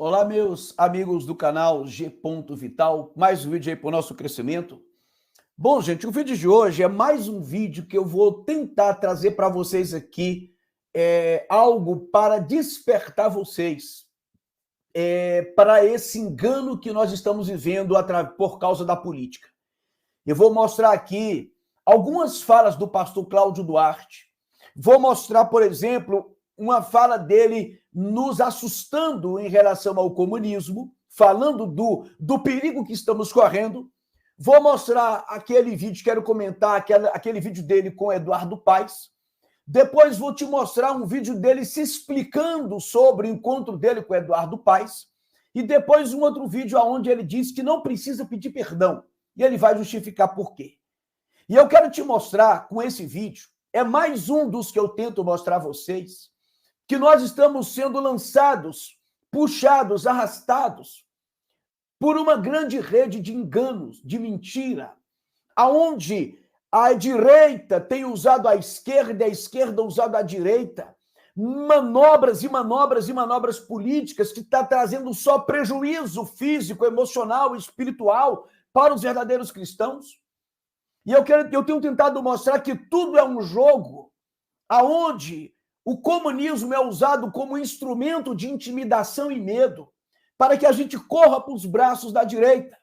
Olá, meus amigos do canal G. Vital, mais um vídeo aí para o nosso crescimento. Bom, gente, o vídeo de hoje é mais um vídeo que eu vou tentar trazer para vocês aqui algo para despertar vocês para esse engano que nós estamos vivendo por causa da política. Eu vou mostrar aqui algumas falas do pastor Cláudio Duarte. Vou mostrar, por exemplo, uma fala dele nos assustando em relação ao comunismo, falando do perigo que estamos correndo. Vou mostrar aquele vídeo, quero comentar aquele vídeo dele com Eduardo Paes. Depois vou te mostrar um vídeo dele se explicando sobre o encontro dele com Eduardo Paes. E depois um outro vídeo onde ele diz que não precisa pedir perdão. E ele vai justificar por quê. E eu quero te mostrar com esse vídeo, é mais um dos que eu tento mostrar a vocês, que nós estamos sendo lançados, puxados, arrastados por uma grande rede de enganos, de mentira, aonde a direita tem usado a esquerda e a esquerda usado a direita, manobras e manobras e manobras políticas que está trazendo só prejuízo físico, emocional e espiritual para os verdadeiros cristãos. E eu tenho tentado mostrar que tudo é um jogo aonde o comunismo é usado como instrumento de intimidação e medo para que a gente corra para os braços da direita.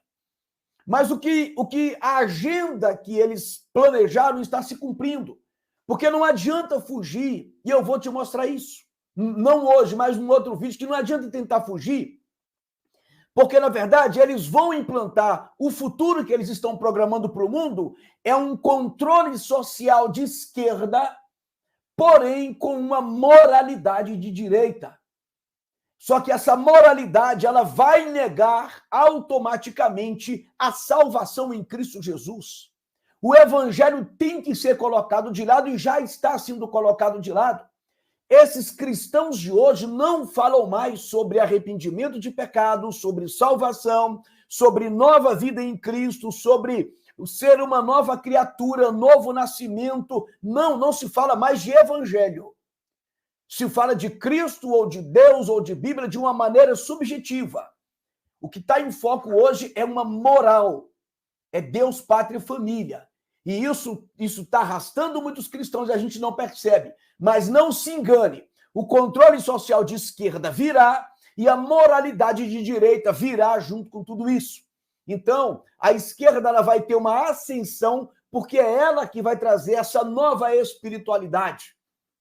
Mas o que a agenda que eles planejaram está se cumprindo. Porque não adianta fugir, e eu vou te mostrar isso. Não hoje, mas num outro vídeo, que não adianta tentar fugir, porque, na verdade, eles vão implantar o futuro que eles estão programando para o mundo é um controle social de esquerda, porém com uma moralidade de direita. Só que essa moralidade ela vai negar automaticamente a salvação em Cristo Jesus. O evangelho tem que ser colocado de lado e já está sendo colocado de lado. Esses cristãos de hoje não falam mais sobre arrependimento de pecados, sobre salvação, sobre nova vida em Cristo, sobre ser uma nova criatura, novo nascimento. Não se fala mais de evangelho. Se fala de Cristo ou de Deus ou de Bíblia de uma maneira subjetiva. O que está em foco hoje é uma moral. É Deus, pátria e família. E isso está arrastando muitos cristãos e a gente não percebe. Mas não se engane, o controle social de esquerda virá e a moralidade de direita virá junto com tudo isso. Então, a esquerda ela vai ter uma ascensão porque é ela que vai trazer essa nova espiritualidade,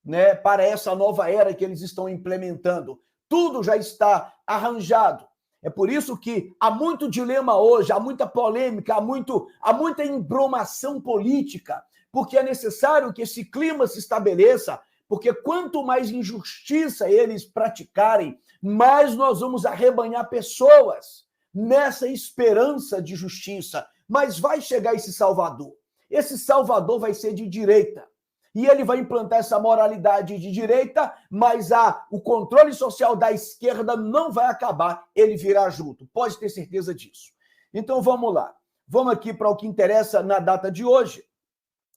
né, para essa nova era que eles estão implementando. Tudo já está arranjado. É por isso que há muito dilema hoje, há muita polêmica, há muita embromação política, porque é necessário que esse clima se estabeleça, porque quanto mais injustiça eles praticarem, mais nós vamos arrebanhar pessoas nessa esperança de justiça. Mas vai chegar esse Salvador. Esse Salvador vai ser de direita. E ele vai implantar essa moralidade de direita, mas o controle social da esquerda não vai acabar, ele virá junto. Pode ter certeza disso. Então vamos lá. Vamos aqui para o que interessa na data de hoje.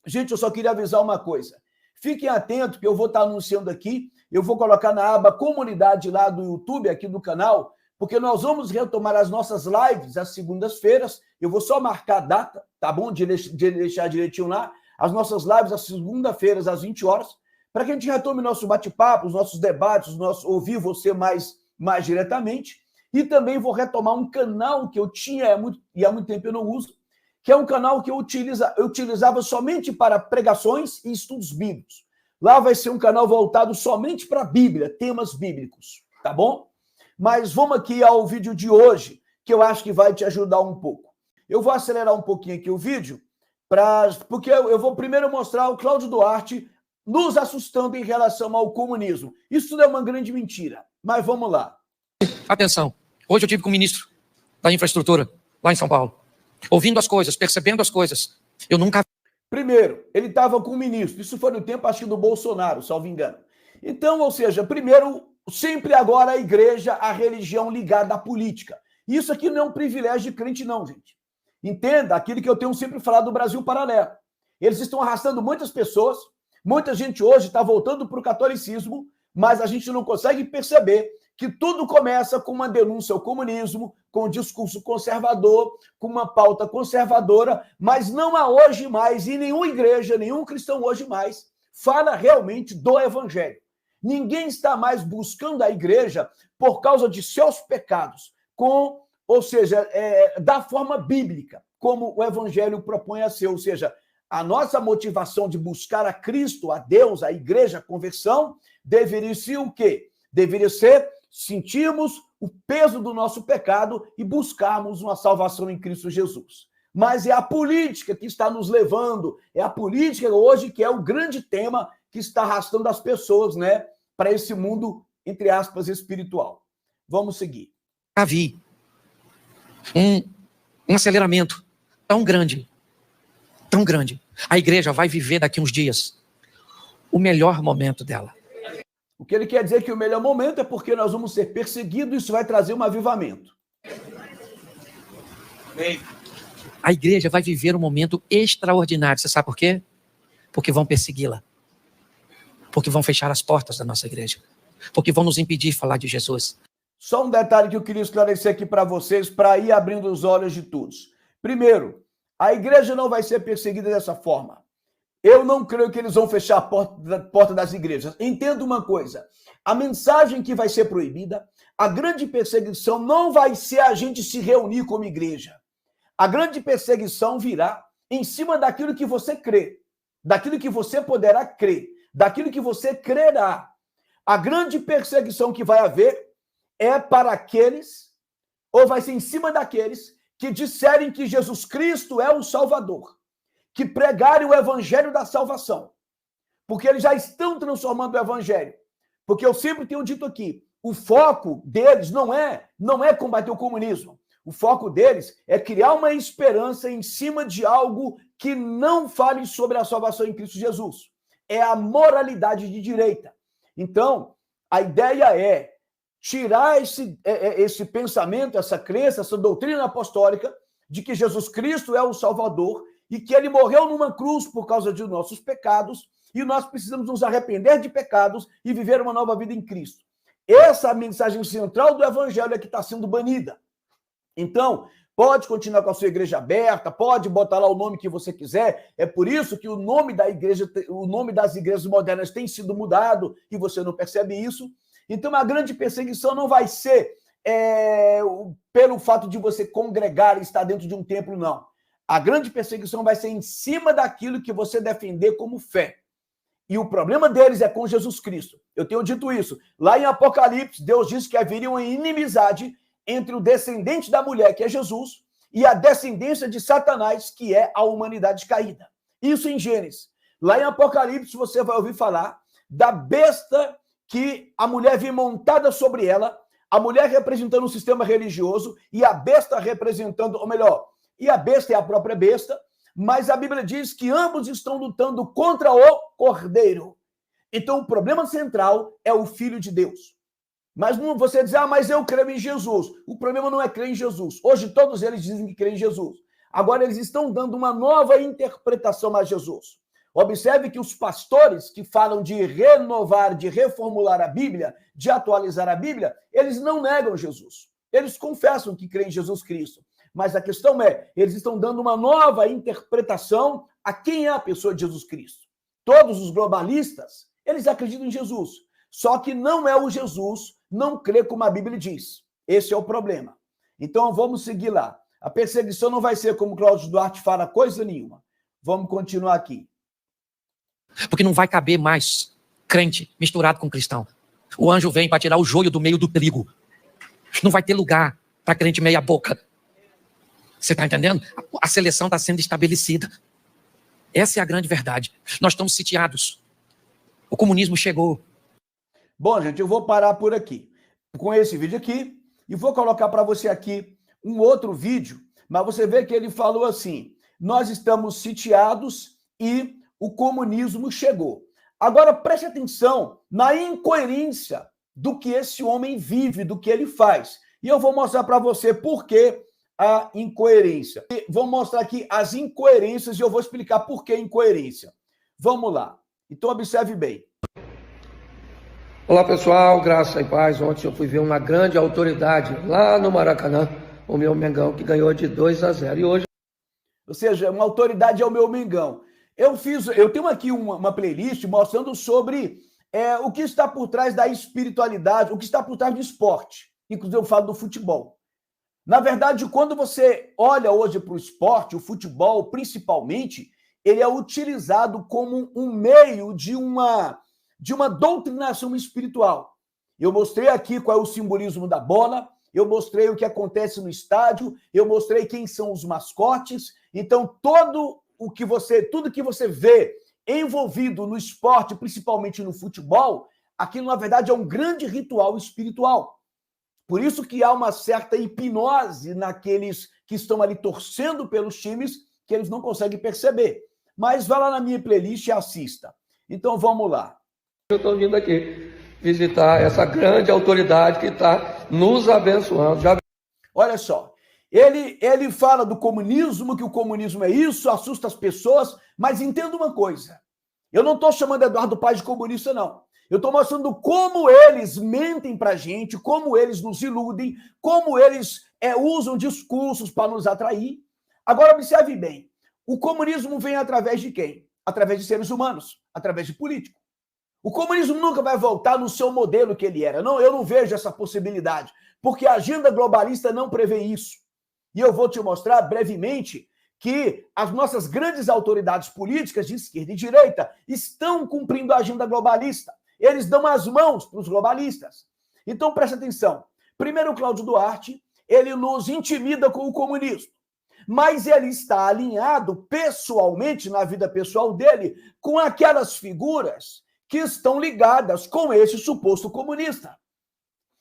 Gente, eu só queria avisar uma coisa. Fiquem atentos que eu vou estar anunciando aqui, eu vou colocar na aba comunidade lá do YouTube, aqui do canal, porque nós vamos retomar as nossas lives às segundas-feiras. Eu vou só marcar a data, tá bom? De deixar direitinho lá. As nossas lives às segunda-feiras, às 20 horas, para que a gente retome nosso bate-papo, os nossos debates, ouvir você mais diretamente. E também vou retomar um canal que eu tinha há muito tempo eu não uso, que é um canal que eu utilizava somente para pregações e estudos bíblicos. Lá vai ser um canal voltado somente para a Bíblia, temas bíblicos, tá bom? Mas vamos aqui ao vídeo de hoje, que eu acho que vai te ajudar um pouco. Eu vou acelerar um pouquinho aqui o vídeo, porque eu vou primeiro mostrar o Cláudio Duarte nos assustando em relação ao comunismo. Isso tudo é uma grande mentira, mas vamos lá. Atenção, hoje eu tive com o ministro da infraestrutura, lá em São Paulo, ouvindo as coisas, percebendo as coisas. Eu nunca... Primeiro, ele estava com o ministro, isso foi no tempo, acho que do Bolsonaro, salvo engano. Então, ou seja, primeiro, sempre agora a igreja, a religião ligada à política. Isso aqui não é um privilégio de crente não, gente. Entenda aquilo que eu tenho sempre falado do Brasil Paralelo. Eles estão arrastando muitas pessoas, muita gente hoje está voltando para o catolicismo, mas a gente não consegue perceber que tudo começa com uma denúncia ao comunismo, com um discurso conservador, com uma pauta conservadora, mas não há hoje mais, e nenhuma igreja, nenhum cristão hoje mais, fala realmente do evangelho. Ninguém está mais buscando a igreja por causa de seus pecados, ou seja, da forma bíblica, como o evangelho propõe a ser, ou seja, a nossa motivação de buscar a Cristo, a Deus, a igreja, a conversão, deveria ser o quê? Deveria ser sentirmos o peso do nosso pecado e buscarmos uma salvação em Cristo Jesus. Mas é a política que está nos levando, é a política hoje que é o grande tema que está arrastando as pessoas, né, para esse mundo, entre aspas, espiritual. Vamos seguir. Havia um aceleramento tão grande. A igreja vai viver daqui uns dias o melhor momento dela. O que ele quer dizer que o melhor momento é porque nós vamos ser perseguidos e isso vai trazer um avivamento. A igreja vai viver um momento extraordinário. Você sabe por quê? Porque vão persegui-la. Porque vão fechar as portas da nossa igreja. Porque vão nos impedir de falar de Jesus. Só um detalhe que eu queria esclarecer aqui para vocês, para ir abrindo os olhos de todos. Primeiro, a igreja não vai ser perseguida dessa forma. Eu não creio que eles vão fechar a porta das igrejas. Entenda uma coisa, a mensagem que vai ser proibida, a grande perseguição não vai ser a gente se reunir como igreja. A grande perseguição virá em cima daquilo que você crê, daquilo que você poderá crer, daquilo que você crerá. A grande perseguição que vai haver é para aqueles, ou vai ser em cima daqueles, que disserem que Jesus Cristo é o Salvador, que pregarem o evangelho da salvação, porque eles já estão transformando o evangelho. Porque eu sempre tenho dito aqui, o foco deles não é combater o comunismo. O foco deles é criar uma esperança em cima de algo que não fale sobre a salvação em Cristo Jesus. É a moralidade de direita. Então, a ideia é tirar esse pensamento, essa crença, essa doutrina apostólica de que Jesus Cristo é o Salvador e que ele morreu numa cruz por causa de nossos pecados e nós precisamos nos arrepender de pecados e viver uma nova vida em Cristo. Essa é a mensagem central do evangelho que está sendo banida. Então, pode continuar com a sua igreja aberta, pode botar lá o nome que você quiser. É por isso que o nome da igreja, o nome das igrejas modernas tem sido mudado e você não percebe isso. Então, a grande perseguição não vai ser pelo fato de você congregar e estar dentro de um templo, não. A grande perseguição vai ser em cima daquilo que você defender como fé. E o problema deles é com Jesus Cristo. Eu tenho dito isso. Lá em Apocalipse, Deus disse que haveria uma inimizade entre o descendente da mulher, que é Jesus, e a descendência de Satanás, que é a humanidade caída. Isso em Gênesis. Lá em Apocalipse, você vai ouvir falar da besta que a mulher vinha montada sobre ela, a mulher representando um sistema religioso e a besta representando, ou melhor, e a besta é a própria besta, mas a Bíblia diz que ambos estão lutando contra o Cordeiro. Então, o problema central é o Filho de Deus. Mas não você diz, mas eu creio em Jesus. O problema não é crer em Jesus. Hoje todos eles dizem que creem em Jesus. Agora eles estão dando uma nova interpretação a Jesus. Observe que os pastores que falam de renovar, de reformular a Bíblia, de atualizar a Bíblia, eles não negam Jesus. Eles confessam que creem em Jesus Cristo. Mas a questão é, eles estão dando uma nova interpretação a quem é a pessoa de Jesus Cristo. Todos os globalistas, eles acreditam em Jesus. Só que não é o Jesus, não crê como a Bíblia diz. Esse é o problema. Então, vamos seguir lá. A perseguição não vai ser como Cláudio Duarte fala, coisa nenhuma. Vamos continuar aqui. Porque não vai caber mais crente misturado com cristão. O anjo vem para tirar o joio do meio do trigo. Não vai ter lugar para crente meia boca. Você está entendendo? A seleção está sendo estabelecida. Essa é a grande verdade. Nós estamos sitiados. O comunismo chegou. Bom, gente, eu vou parar por aqui, com esse vídeo aqui, e vou colocar para você aqui um outro vídeo, mas você vê que ele falou assim, nós estamos sitiados e o comunismo chegou. Agora, preste atenção na incoerência do que esse homem vive, do que ele faz. E eu vou mostrar para você por que a incoerência. E vou mostrar aqui as incoerências e eu vou explicar por que incoerência. Vamos lá. Então, observe bem. Olá pessoal, graça e paz. Ontem eu fui ver uma grande autoridade lá no Maracanã, o meu Mengão, que ganhou de 2-0. E hoje... Ou seja, uma autoridade é o meu Mengão. Eu tenho aqui uma playlist mostrando sobre o que está por trás da espiritualidade, o que está por trás do esporte. Inclusive eu falo do futebol. Na verdade, quando você olha hoje para o esporte, o futebol principalmente, ele é utilizado como um meio de uma doutrinação espiritual. Eu mostrei aqui qual é o simbolismo da bola, eu mostrei o que acontece no estádio, eu mostrei quem são os mascotes. Então, tudo que você vê envolvido no esporte, principalmente no futebol, aquilo, na verdade, é um grande ritual espiritual. Por isso que há uma certa hipnose naqueles que estão ali torcendo pelos times, que eles não conseguem perceber. Mas vá lá na minha playlist e assista. Então, vamos lá. Eu estou vindo aqui visitar essa grande autoridade que está nos abençoando. Olha só, ele fala do comunismo, que o comunismo é isso, assusta as pessoas, mas entenda uma coisa, eu não estou chamando Eduardo Paes de comunista, não. Eu estou mostrando como eles mentem para a gente, como eles nos iludem, como eles usam discursos para nos atrair. Agora, observe bem, o comunismo vem através de quem? Através de seres humanos, através de políticos. O comunismo nunca vai voltar no seu modelo que ele era. Não, eu não vejo essa possibilidade, porque a agenda globalista não prevê isso. E eu vou te mostrar brevemente que as nossas grandes autoridades políticas de esquerda e direita estão cumprindo a agenda globalista. Eles dão as mãos para os globalistas. Então, presta atenção. Primeiro, o Cláudio Duarte, ele nos intimida com o comunismo, mas ele está alinhado pessoalmente, na vida pessoal dele, com aquelas figuras que estão ligadas com esse suposto comunista.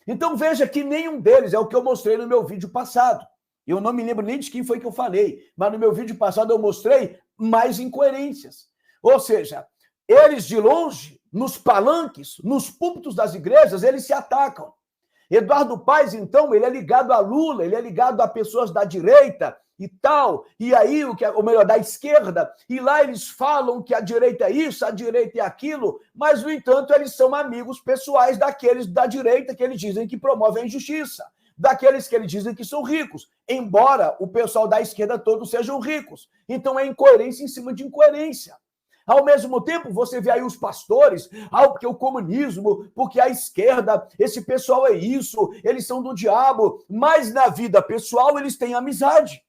Então veja que nenhum deles é o que eu mostrei no meu vídeo passado. Eu não me lembro nem de quem foi que eu falei, mas no meu vídeo passado eu mostrei mais incoerências. Ou seja, eles de longe, nos palanques, nos púlpitos das igrejas, eles se atacam. Eduardo Paes, então, ele é ligado a Lula, ele é ligado a pessoas da direita e tal, e aí, ou melhor, da esquerda, e lá eles falam que a direita é isso, a direita é aquilo, mas, no entanto, eles são amigos pessoais daqueles da direita que eles dizem que promovem a injustiça, daqueles que eles dizem que são ricos, embora o pessoal da esquerda todos sejam ricos. Então é incoerência em cima de incoerência. Ao mesmo tempo, você vê aí os pastores, porque o comunismo, porque a esquerda, esse pessoal é isso, eles são do diabo, mas na vida pessoal eles têm amizade.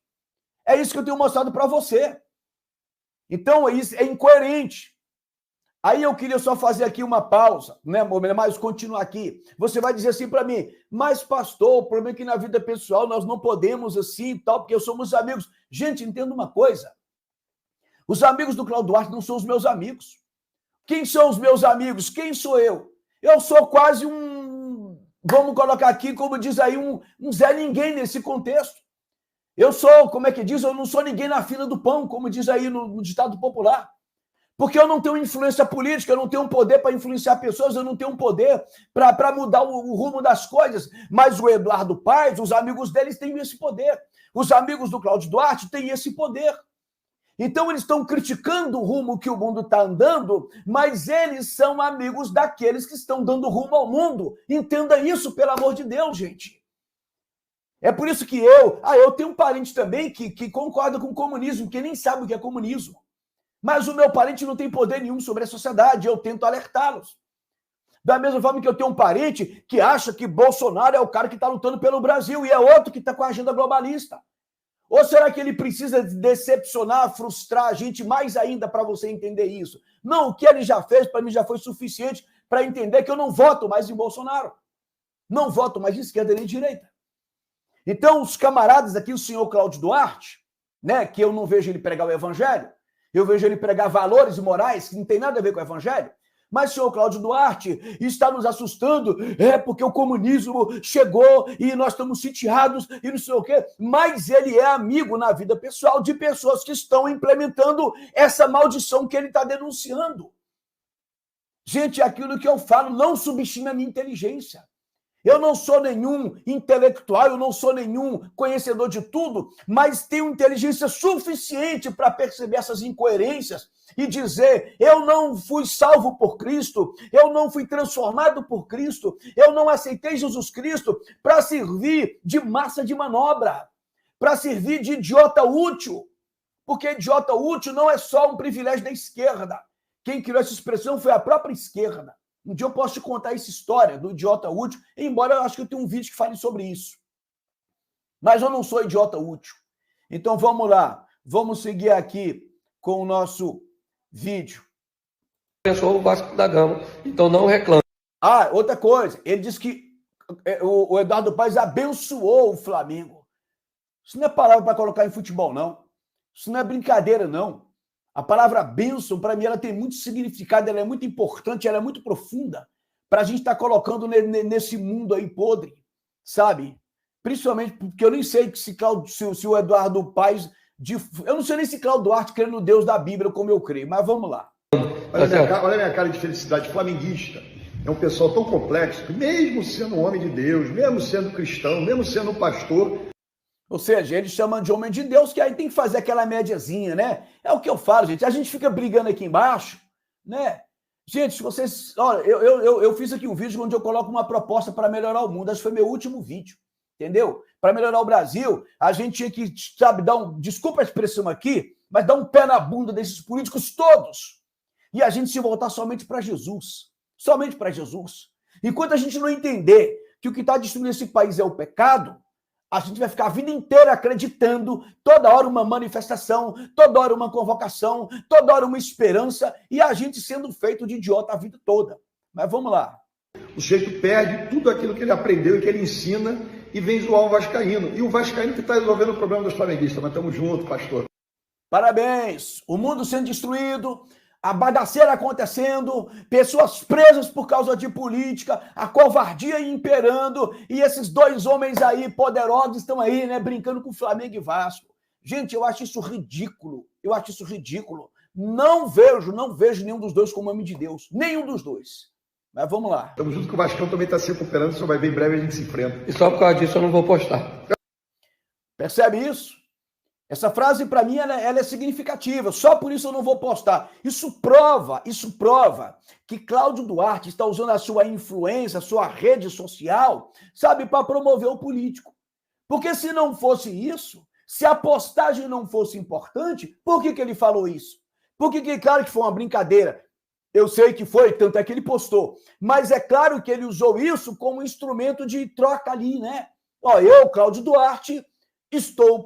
É isso que eu tenho mostrado para você. Então, isso é incoerente. Aí eu queria só fazer aqui uma pausa, né, mas continuar aqui. Você vai dizer assim para mim, mas pastor, o problema é que na vida pessoal nós não podemos assim e tal, porque somos amigos. Gente, entenda uma coisa. Os amigos do Cláudio Duarte não são os meus amigos. Quem são os meus amigos? Quem sou eu? Eu sou quase vamos colocar aqui, como diz aí, um Zé Ninguém nesse contexto. Eu sou, como é que diz? Eu não sou ninguém na fila do pão, como diz aí no ditado popular. Porque eu não tenho influência política, eu não tenho poder para influenciar pessoas, eu não tenho poder para mudar o rumo das coisas. Mas o Eduardo Paes, os amigos deles têm esse poder. Os amigos do Cláudio Duarte têm esse poder. Então, eles estão criticando o rumo que o mundo está andando, mas eles são amigos daqueles que estão dando rumo ao mundo. Entenda isso, pelo amor de Deus, gente. É por isso que eu tenho um parente também que concorda com o comunismo, que nem sabe o que é comunismo. Mas o meu parente não tem poder nenhum sobre a sociedade, eu tento alertá-los. Da mesma forma que eu tenho um parente que acha que Bolsonaro é o cara que está lutando pelo Brasil e é outro que está com a agenda globalista. Ou será que ele precisa decepcionar, frustrar a gente mais ainda para você entender isso? Não, o que ele já fez para mim já foi suficiente para entender que eu não voto mais em Bolsonaro. Não voto mais de esquerda nem de direita. Então, os camaradas aqui, o senhor Cláudio Duarte, né, que eu não vejo ele pregar o evangelho, eu vejo ele pregar valores e morais que não tem nada a ver com o evangelho, mas o senhor Cláudio Duarte está nos assustando, porque o comunismo chegou e nós estamos sitiados e não sei o quê, mas ele é amigo na vida pessoal de pessoas que estão implementando essa maldição que ele está denunciando. Gente, aquilo que eu falo não subestima a minha inteligência. Eu não sou nenhum intelectual, eu não sou nenhum conhecedor de tudo, mas tenho inteligência suficiente para perceber essas incoerências e dizer: eu não fui salvo por Cristo, eu não fui transformado por Cristo, eu não aceitei Jesus Cristo para servir de massa de manobra, para servir de idiota útil, porque idiota útil não é só um privilégio da esquerda. Quem criou essa expressão foi a própria esquerda. Um dia eu posso te contar essa história do idiota útil, embora eu acho que eu tenha um vídeo que fale sobre isso. Mas eu não sou idiota útil. Então vamos lá, vamos seguir aqui com o nosso vídeo. Pensou o Vasco da Gama, então não reclame. Ah, outra coisa, ele disse que o Eduardo Paes abençoou o Flamengo. Isso não é palavra para colocar em futebol, não. Isso não é brincadeira, não. A palavra bênção, para mim, ela tem muito significado, ela é muito importante, ela é muito profunda para a gente estar colocando nesse mundo aí podre, sabe? Principalmente porque eu nem sei se o Eduardo Paes... Eu não sei nem se Cláudio Duarte crê no Deus da Bíblia como eu creio, mas vamos lá. Olha a minha cara de felicidade flamenguista. É um pessoal tão complexo que, mesmo sendo um homem de Deus, mesmo sendo cristão, mesmo sendo um pastor... Ou seja, eles chamam de homem de Deus, que aí tem que fazer aquela médiazinha, né? É o que eu falo, gente. A gente fica brigando aqui embaixo, né? Gente, se vocês... Olha, eu fiz aqui um vídeo onde eu coloco uma proposta para melhorar o mundo. Acho que foi meu último vídeo, entendeu? Para melhorar o Brasil, a gente tinha que, sabe, desculpa a expressão aqui, mas dar um pé na bunda desses políticos todos. E a gente se voltar somente para Jesus. Somente para Jesus. Enquanto a gente não entender que o que está destruindo esse país é o pecado, a gente vai ficar a vida inteira acreditando, toda hora uma manifestação, toda hora uma convocação, toda hora uma esperança, e a gente sendo feito de idiota a vida toda. Mas vamos lá. O sujeito perde tudo aquilo que ele aprendeu e que ele ensina e vem zoar o vascaíno. E o vascaíno que está resolvendo o problema dos flamenguistas. Mas estamos juntos, pastor. Parabéns. O mundo sendo destruído, a bagaceira acontecendo, pessoas presas por causa de política, a covardia imperando, e esses dois homens aí poderosos estão aí, né, brincando com Flamengo e Vasco. Gente, eu acho isso ridículo. Eu acho isso ridículo. Não vejo nenhum dos dois como homem de Deus. Nenhum dos dois. Mas vamos lá. Estamos juntos que o Vascão também está se recuperando, só vai ver em breve a gente se enfrenta. E só por causa disso eu não vou postar. Percebe isso? Essa frase, para mim, ela é significativa. Só por isso eu não vou postar. Isso prova que Cláudio Duarte está usando a sua influência, a sua rede social, sabe, para promover o político. Porque se não fosse isso, se a postagem não fosse importante, por que ele falou isso? Porque, claro que foi uma brincadeira. Eu sei que foi, tanto é que ele postou. Mas é claro que ele usou isso como instrumento de troca ali, né? Ó, eu, Cláudio Duarte...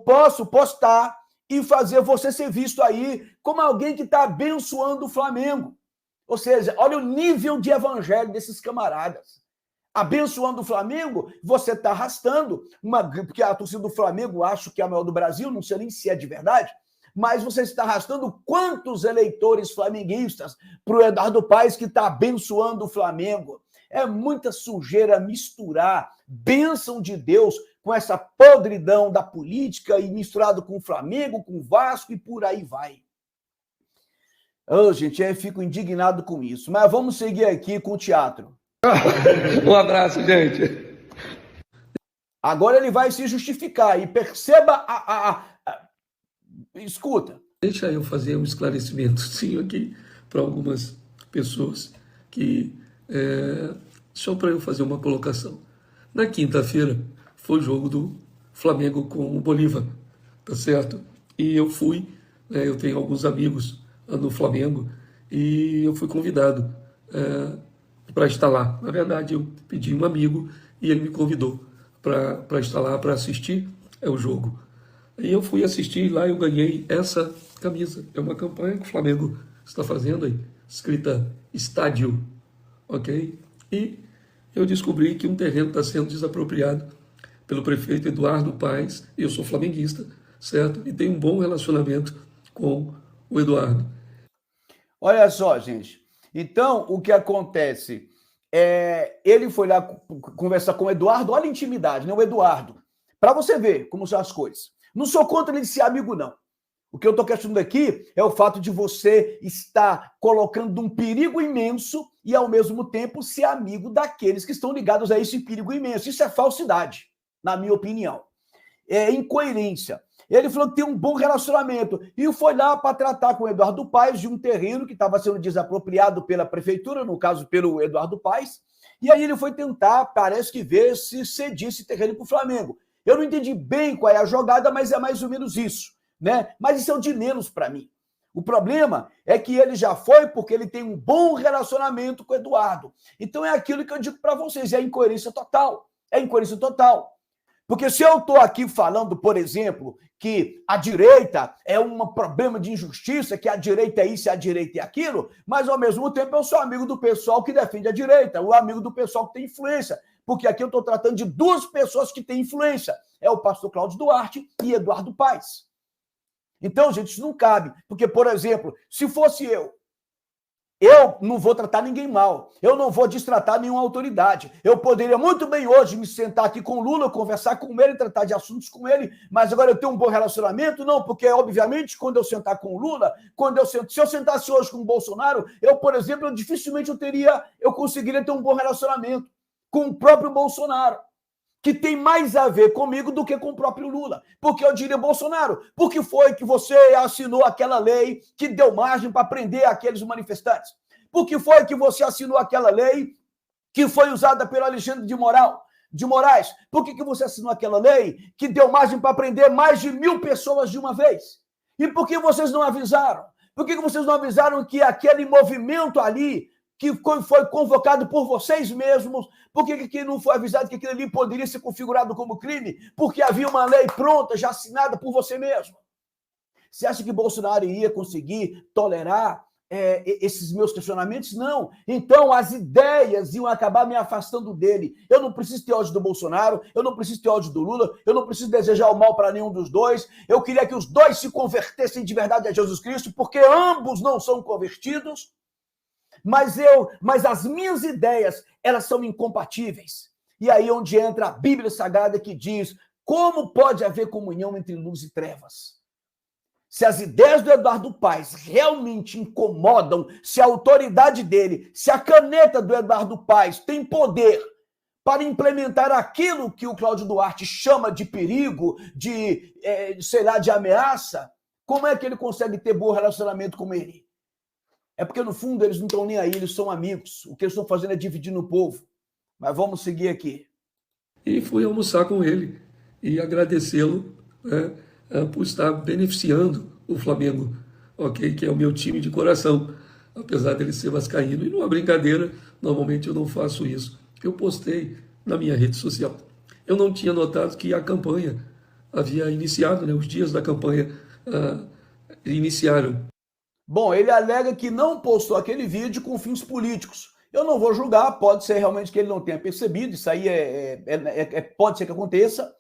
posso postar e fazer você ser visto aí como alguém que está abençoando o Flamengo. Ou seja, olha o nível de evangelho desses camaradas. Abençoando o Flamengo, você está arrastando porque a torcida do Flamengo, acho que é a maior do Brasil, não sei nem se é de verdade, mas você está arrastando quantos eleitores flamenguistas para o Eduardo Paes que está abençoando o Flamengo. É muita sujeira misturar bênção de Deus com essa podridão da política e misturado com o Flamengo, com o Vasco e por aí vai. Gente, eu fico indignado com isso. Mas vamos seguir aqui com o teatro. Um abraço, gente. Agora ele vai se justificar e perceba Escuta. Deixa eu fazer um esclarecimentozinho aqui para algumas pessoas que... só para eu fazer uma colocação. Na quinta-feira foi o jogo do Flamengo com o Bolívar, tá certo? E eu fui, eu tenho alguns amigos no Flamengo e eu fui convidado para estar lá. Na verdade, eu pedi um amigo e ele me convidou para estar lá, para assistir o jogo. E eu fui assistir lá e eu ganhei essa camisa. É uma campanha que o Flamengo está fazendo aí, escrita Estádio, ok? E eu descobri que um terreno está sendo desapropriado pelo prefeito Eduardo Paes. Eu sou flamenguista, certo? E tenho um bom relacionamento com o Eduardo. Olha só, gente. Então, o que acontece? Ele foi lá conversar com o Eduardo. Olha a intimidade, né? O Eduardo. Para você ver como são as coisas. Não sou contra ele ser amigo, não. O que eu estou questionando aqui é o fato de você estar colocando um perigo imenso e, ao mesmo tempo, ser amigo daqueles que estão ligados a esse perigo imenso. Isso é falsidade, na minha opinião. É incoerência. Ele falou que tem um bom relacionamento e foi lá para tratar com o Eduardo Paes de um terreno que estava sendo desapropriado pela prefeitura, no caso, pelo Eduardo Paes. E aí ele foi tentar, parece que ver se cedia esse terreno para o Flamengo. Eu não entendi bem qual é a jogada, mas é mais ou menos isso, né? Mas isso é o de menos para mim. O problema é que ele já foi porque ele tem um bom relacionamento com o Eduardo. Então é aquilo que eu digo para vocês, é incoerência total. É incoerência total. Porque se eu estou aqui falando, por exemplo, que a direita é um problema de injustiça, que a direita é isso, a direita é aquilo, mas ao mesmo tempo eu sou amigo do pessoal que defende a direita, o amigo do pessoal que tem influência, porque aqui eu estou tratando de duas pessoas que têm influência, é o pastor Cláudio Duarte e Eduardo Paes. Então, gente, isso não cabe, porque, por exemplo, se fosse eu não vou tratar ninguém mal, eu não vou destratar nenhuma autoridade. Eu poderia muito bem hoje me sentar aqui com o Lula, conversar com ele, tratar de assuntos com ele, mas agora eu tenho um bom relacionamento? Não, porque, obviamente, quando eu sentar com o Lula, se eu sentasse hoje com o Bolsonaro, eu, por exemplo, dificilmente eu conseguiria ter um bom relacionamento com o próprio Bolsonaro, que tem mais a ver comigo do que com o próprio Lula. Porque eu diria, Bolsonaro, por que foi que você assinou aquela lei que deu margem para prender aqueles manifestantes? Por que foi que você assinou aquela lei que foi usada pelo Alexandre de Moraes? Por que você assinou aquela lei que deu margem para prender mais de 1.000 pessoas de uma vez? E por que vocês não avisaram? Por que vocês não avisaram que aquele movimento ali, que foi convocado por vocês mesmos, por que não foi avisado que aquilo ali poderia ser configurado como crime? Porque havia uma lei pronta, já assinada por você mesmo. Você acha que Bolsonaro iria conseguir tolerar esses meus questionamentos? Não. Então, as ideias iam acabar me afastando dele. Eu não preciso ter ódio do Bolsonaro, eu não preciso ter ódio do Lula, eu não preciso desejar o mal para nenhum dos dois. Eu queria que os dois se convertessem de verdade a Jesus Cristo, porque ambos não são convertidos. Mas as minhas ideias, elas são incompatíveis. E aí onde entra a Bíblia Sagrada que diz como pode haver comunhão entre luz e trevas. Se as ideias do Eduardo Paes realmente incomodam, se a autoridade dele, se a caneta do Eduardo Paes tem poder para implementar aquilo que o Cláudio Duarte chama de perigo, de ameaça, como é que ele consegue ter bom relacionamento com ele? É porque, no fundo, eles não estão nem aí, eles são amigos. O que eles estão fazendo é dividindo o povo. Mas vamos seguir aqui. E fui almoçar com ele e agradecê-lo, né, por estar beneficiando o Flamengo, ok? Que é o meu time de coração, apesar dele ser vascaíno. E numa brincadeira, normalmente eu não faço isso. Eu postei na minha rede social. Eu não tinha notado que a campanha havia iniciado, né? Os dias da campanha iniciaram. Bom, ele alega que não postou aquele vídeo com fins políticos. Eu não vou julgar, pode ser realmente que ele não tenha percebido, isso aí pode ser que aconteça,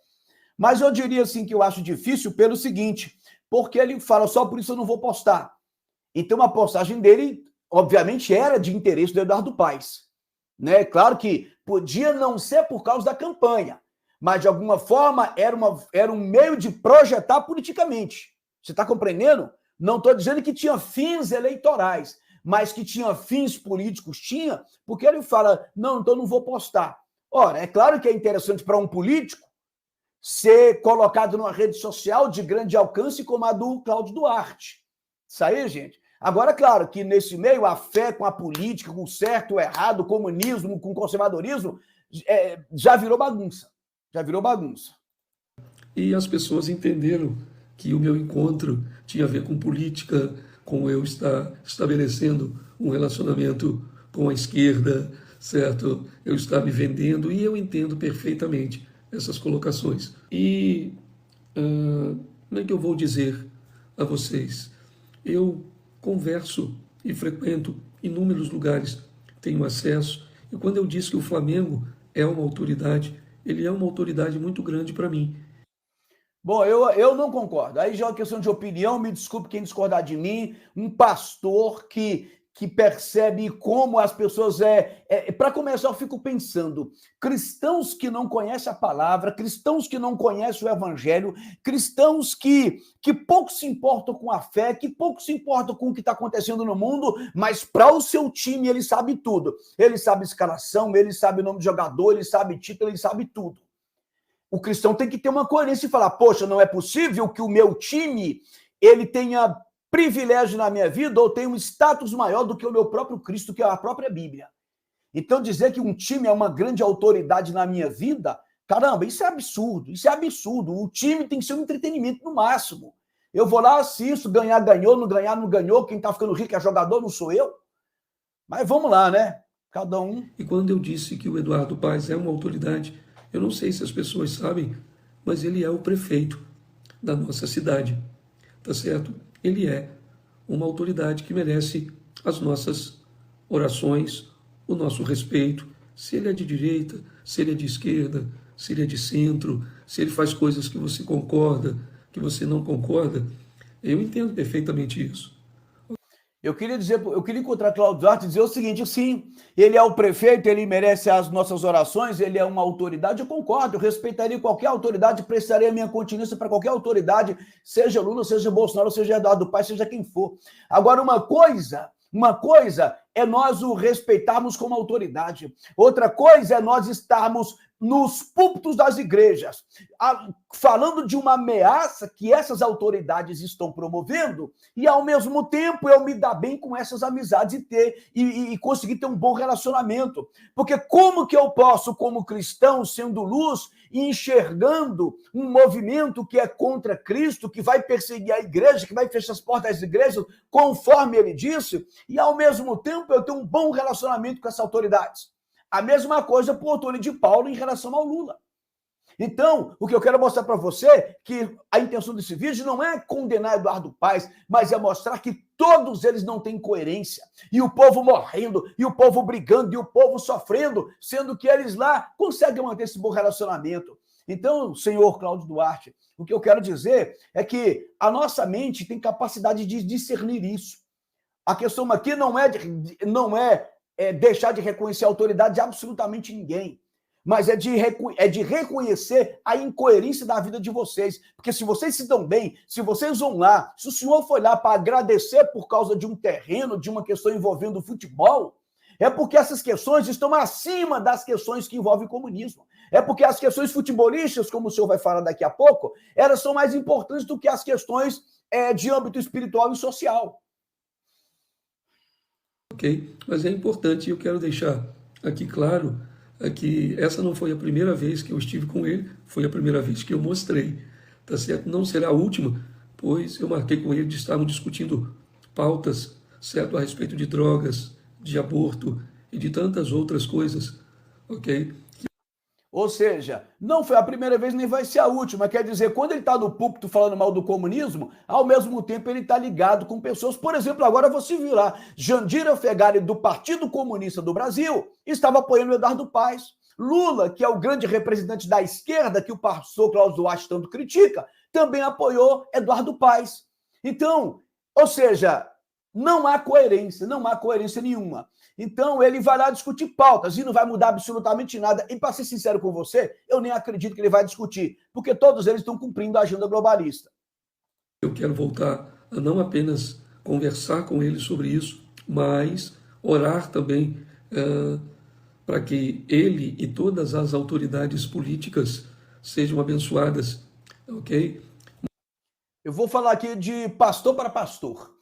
mas eu diria assim que eu acho difícil pelo seguinte, porque ele fala só por isso eu não vou postar. Então a postagem dele, obviamente, era de interesse do Eduardo Paes. Né? Claro que podia não ser por causa da campanha, mas de alguma forma era um meio de projetar politicamente. Você está compreendendo? Não estou dizendo que tinha fins eleitorais, mas que tinha fins políticos, tinha, porque ele fala, não, então não vou postar. Ora, é claro que é interessante para um político ser colocado numa rede social de grande alcance como a do Cláudio Duarte. Isso aí, gente. Agora, claro que nesse meio, a fé com a política, com o certo, o errado, o comunismo, com o conservadorismo, já virou bagunça. Já virou bagunça. E as pessoas entenderam que o meu encontro tinha a ver com política, com eu estar estabelecendo um relacionamento com a esquerda, certo? Eu estar me vendendo, e eu entendo perfeitamente essas colocações. E como é que eu vou dizer a vocês? Eu converso e frequento inúmeros lugares, tenho acesso, e quando eu disse que o Flamengo é uma autoridade, ele é uma autoridade muito grande para mim. Bom, eu não concordo. Aí já é uma questão de opinião, me desculpe quem discordar de mim, um pastor que que percebe como as pessoas para começar, eu fico pensando, cristãos que não conhecem a palavra, cristãos que não conhecem o evangelho, cristãos que pouco se importam com a fé, que pouco se importam com o que está acontecendo no mundo, mas para o seu time ele sabe tudo. Ele sabe escalação, ele sabe o nome de jogador, ele sabe título, ele sabe tudo. O cristão tem que ter uma coerência e falar, poxa, não é possível que o meu time ele tenha privilégio na minha vida ou tenha um status maior do que o meu próprio Cristo, que é a própria Bíblia. Então, dizer que um time é uma grande autoridade na minha vida, caramba, isso é absurdo, isso é absurdo. O time tem que ser um entretenimento no máximo. Eu vou lá, assisto, ganhar, ganhou, não ganhar, não ganhou, quem tá ficando rico é jogador, não sou eu. Mas vamos lá, né? Cada um. E quando eu disse que o Eduardo Paes é uma autoridade, eu não sei se as pessoas sabem, mas ele é o prefeito da nossa cidade, tá certo? Ele é uma autoridade que merece as nossas orações, o nosso respeito. Se ele é de direita, se ele é de esquerda, se ele é de centro, se ele faz coisas que você concorda, que você não concorda, eu entendo perfeitamente isso. Eu queria encontrar Cláudio Duarte e dizer o seguinte, sim, ele é o prefeito, ele merece as nossas orações, ele é uma autoridade, eu concordo, eu respeitaria qualquer autoridade, prestaria minha continência para qualquer autoridade, seja Lula, seja Bolsonaro, seja Eduardo Paes, seja quem for. Agora, uma coisa é nós o respeitarmos como autoridade, outra coisa é nós estarmos nos púlpitos das igrejas, falando de uma ameaça que essas autoridades estão promovendo, e ao mesmo tempo eu me dar bem com essas amizades e conseguir ter um bom relacionamento. Porque como que eu posso, como cristão, sendo luz, enxergando um movimento que é contra Cristo, que vai perseguir a igreja, que vai fechar as portas das igrejas, conforme ele disse, e ao mesmo tempo eu ter um bom relacionamento com essas autoridades? A mesma coisa para o Antônio de Paulo em relação ao Lula. Então, o que eu quero mostrar para você é que a intenção desse vídeo não é condenar Eduardo Paes, mas é mostrar que todos eles não têm coerência. E o povo morrendo, e o povo brigando, e o povo sofrendo, sendo que eles lá conseguem manter esse bom relacionamento. Então, senhor Cláudio Duarte, o que eu quero dizer é que a nossa mente tem capacidade de discernir isso. A questão aqui não é deixar de reconhecer a autoridade de absolutamente ninguém, mas é de reconhecer a incoerência da vida de vocês, porque se vocês se dão bem, se vocês vão lá, se o senhor foi lá para agradecer por causa de um terreno, de uma questão envolvendo futebol, é porque essas questões estão acima das questões que envolvem o comunismo, é porque as questões futebolísticas, como o senhor vai falar daqui a pouco, elas são mais importantes do que as questões de âmbito espiritual e social. Ok? Mas é importante, eu quero deixar aqui claro que essa não foi a primeira vez que eu estive com ele, foi a primeira vez que eu mostrei, tá certo? Não será a última, pois eu marquei com ele de estarmos discutindo pautas, certo? A respeito de drogas, de aborto e de tantas outras coisas, ok? Ou seja, não foi a primeira vez nem vai ser a última. Quer dizer, quando ele está no púlpito falando mal do comunismo, ao mesmo tempo ele está ligado com pessoas. Por exemplo, agora você viu lá, Jandira Fegali, do Partido Comunista do Brasil, estava apoiando o Eduardo Paes. Lula, que é o grande representante da esquerda, que o pastor Cláudio Duarte tanto critica, também apoiou Eduardo Paes. Então, ou seja, não há coerência nenhuma. Então, ele vai lá discutir pautas e não vai mudar absolutamente nada. E, para ser sincero com você, eu nem acredito que ele vai discutir, porque todos eles estão cumprindo a agenda globalista. Eu quero voltar a não apenas conversar com ele sobre isso, mas orar também para que ele e todas as autoridades políticas sejam abençoadas, ok? Eu vou falar aqui de pastor para pastor.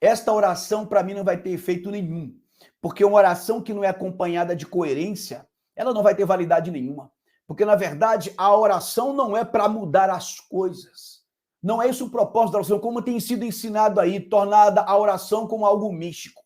Esta oração, para mim, não vai ter efeito nenhum. Porque uma oração que não é acompanhada de coerência, ela não vai ter validade nenhuma. Porque, na verdade, a oração não é para mudar as coisas. Não é esse o propósito da oração, como tem sido ensinado aí, tornada a oração como algo místico.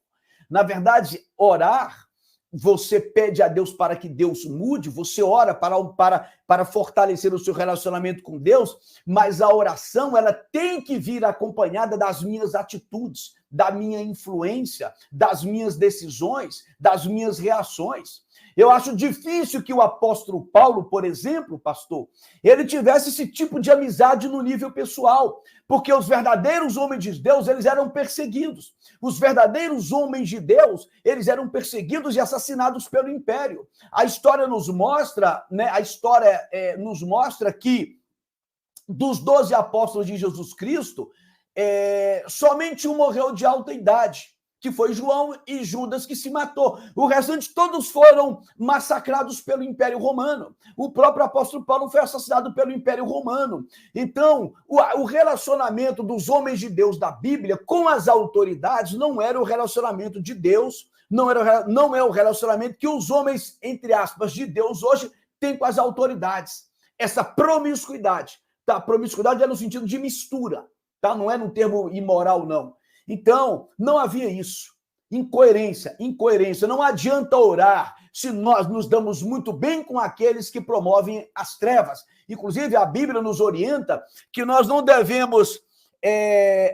Na verdade, orar, você pede a Deus para que Deus mude, você ora para fortalecer o seu relacionamento com Deus, mas a oração ela tem que vir acompanhada das minhas atitudes, da minha influência, das minhas decisões, das minhas reações. Eu acho difícil que o apóstolo Paulo, por exemplo, pastor, ele tivesse esse tipo de amizade no nível pessoal, porque os verdadeiros homens de Deus, eles eram perseguidos. Os verdadeiros homens de Deus, eles eram perseguidos e assassinados pelo império. A história nos mostra, né, nos mostra que dos 12 apóstolos de Jesus Cristo, somente um morreu de alta idade, que foi João e Judas, que se matou. O restante todos foram massacrados pelo Império Romano. O próprio apóstolo Paulo foi assassinado pelo Império Romano. Então, o relacionamento dos homens de Deus da Bíblia com as autoridades não era o relacionamento de Deus, não é o relacionamento que os homens, entre aspas, de Deus hoje têm com as autoridades. Essa promiscuidade, tá? Promiscuidade é no sentido de mistura, tá? Não é no termo imoral, não. Então, não havia isso. Incoerência. Não adianta orar se nós nos damos muito bem com aqueles que promovem as trevas. Inclusive, a Bíblia nos orienta que nós não devemos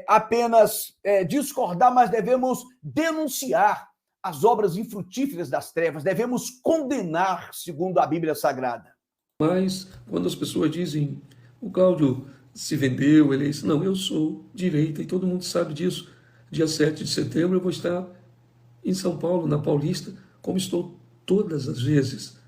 apenas discordar, mas devemos denunciar as obras infrutíferas das trevas. Devemos condenar, segundo a Bíblia Sagrada. Mas, quando as pessoas dizem, o Cláudio se vendeu, ele disse, não, eu sou direita, e todo mundo sabe disso. Dia 7 de setembro eu vou estar em São Paulo, na Paulista, como estou todas as vezes.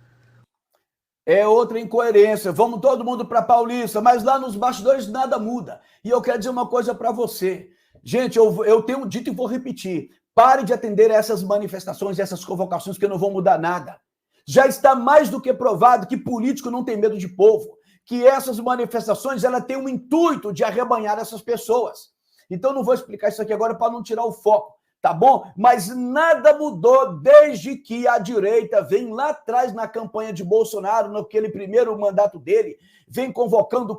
É outra incoerência. Vamos todo mundo para Paulista, mas lá nos bastidores nada muda. E eu quero dizer uma coisa para você. Gente, eu tenho dito e vou repetir. Pare de atender essas manifestações, essas convocações que não vão mudar nada. Já está mais do que provado que político não tem medo de povo, que essas manifestações ela têm o intuito de arrebanhar essas pessoas. Então, não vou explicar isso aqui agora para não tirar o foco, tá bom? Mas nada mudou desde que a direita vem lá atrás na campanha de Bolsonaro, naquele primeiro mandato dele, vem convocando,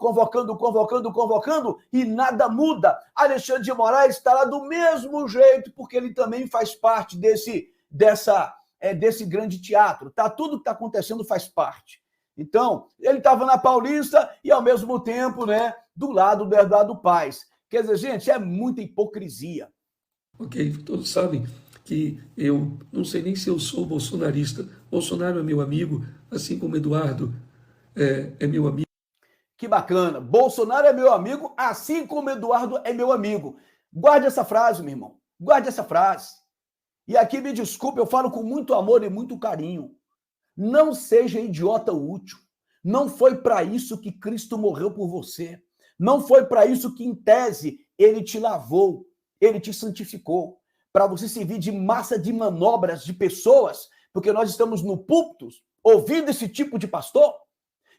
e nada muda. Alexandre de Moraes está lá do mesmo jeito, porque ele também faz parte desse grande teatro, tá? Tudo que está acontecendo faz parte. Então, ele estava na Paulista e, ao mesmo tempo, né, do lado do Eduardo Paes. Quer dizer, gente, é muita hipocrisia. Ok, todos sabem que eu não sei nem se eu sou bolsonarista. Bolsonaro é meu amigo, assim como Eduardo é meu amigo. Que bacana. Bolsonaro é meu amigo, assim como Eduardo é meu amigo. Guarde essa frase, meu irmão. Guarde essa frase. E aqui, me desculpe, eu falo com muito amor e muito carinho. Não seja idiota útil. Não foi para isso que Cristo morreu por você. Não foi para isso que, em tese, ele te lavou, ele te santificou, para você servir de massa de manobras de pessoas, porque nós estamos no púlpito ouvindo esse tipo de pastor